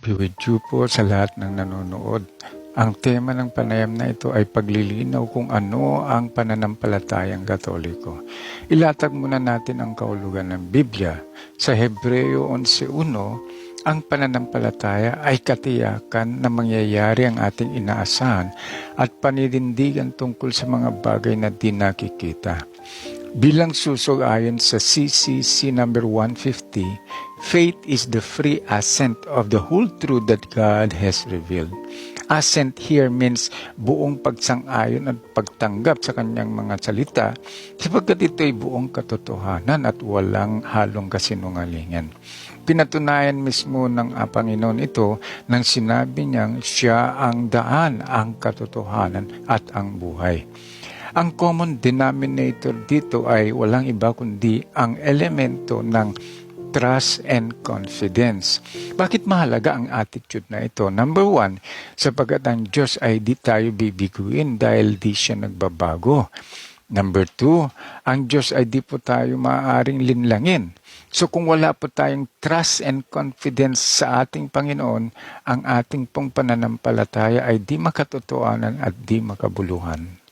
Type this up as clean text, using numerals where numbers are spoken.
be with you po sa lahat ng nanonood. Ang tema ng panayam na ito ay paglilinaw kung ano ang pananampalatayang Katoliko. Ilatag muna natin ang kahulugan ng Biblia. Sa Hebreo 11:1, ang pananampalataya ay katiyakan na mangyayari ang ating inaasahan at paninindigan tungkol sa mga bagay na di nakikita. Bilang susog ayon sa CCC number 150, faith is the free assent of the whole truth that God has revealed. Assent here means buong pagsang-ayon at pagtanggap sa kanyang mga salita sapagkat ito ay buong katotohanan at walang halong kasinungalingan. Pinatunayan mismo ng Panginoon ito nang sinabi niyang siya ang daan, ang katotohanan at ang buhay. Ang common denominator dito ay walang iba kundi ang elemento ng trust and confidence. Bakit mahalaga ang attitude na ito? Number 1, sapagkat ang Diyos ay di tayo bibiguin dahil di siya nagbabago. Number 2, ang Diyos ay di po tayo maaaring linlangin. So kung wala po tayong trust and confidence sa ating Panginoon, ang ating pong pananampalataya ay di makatotohanan at di makabuluhan.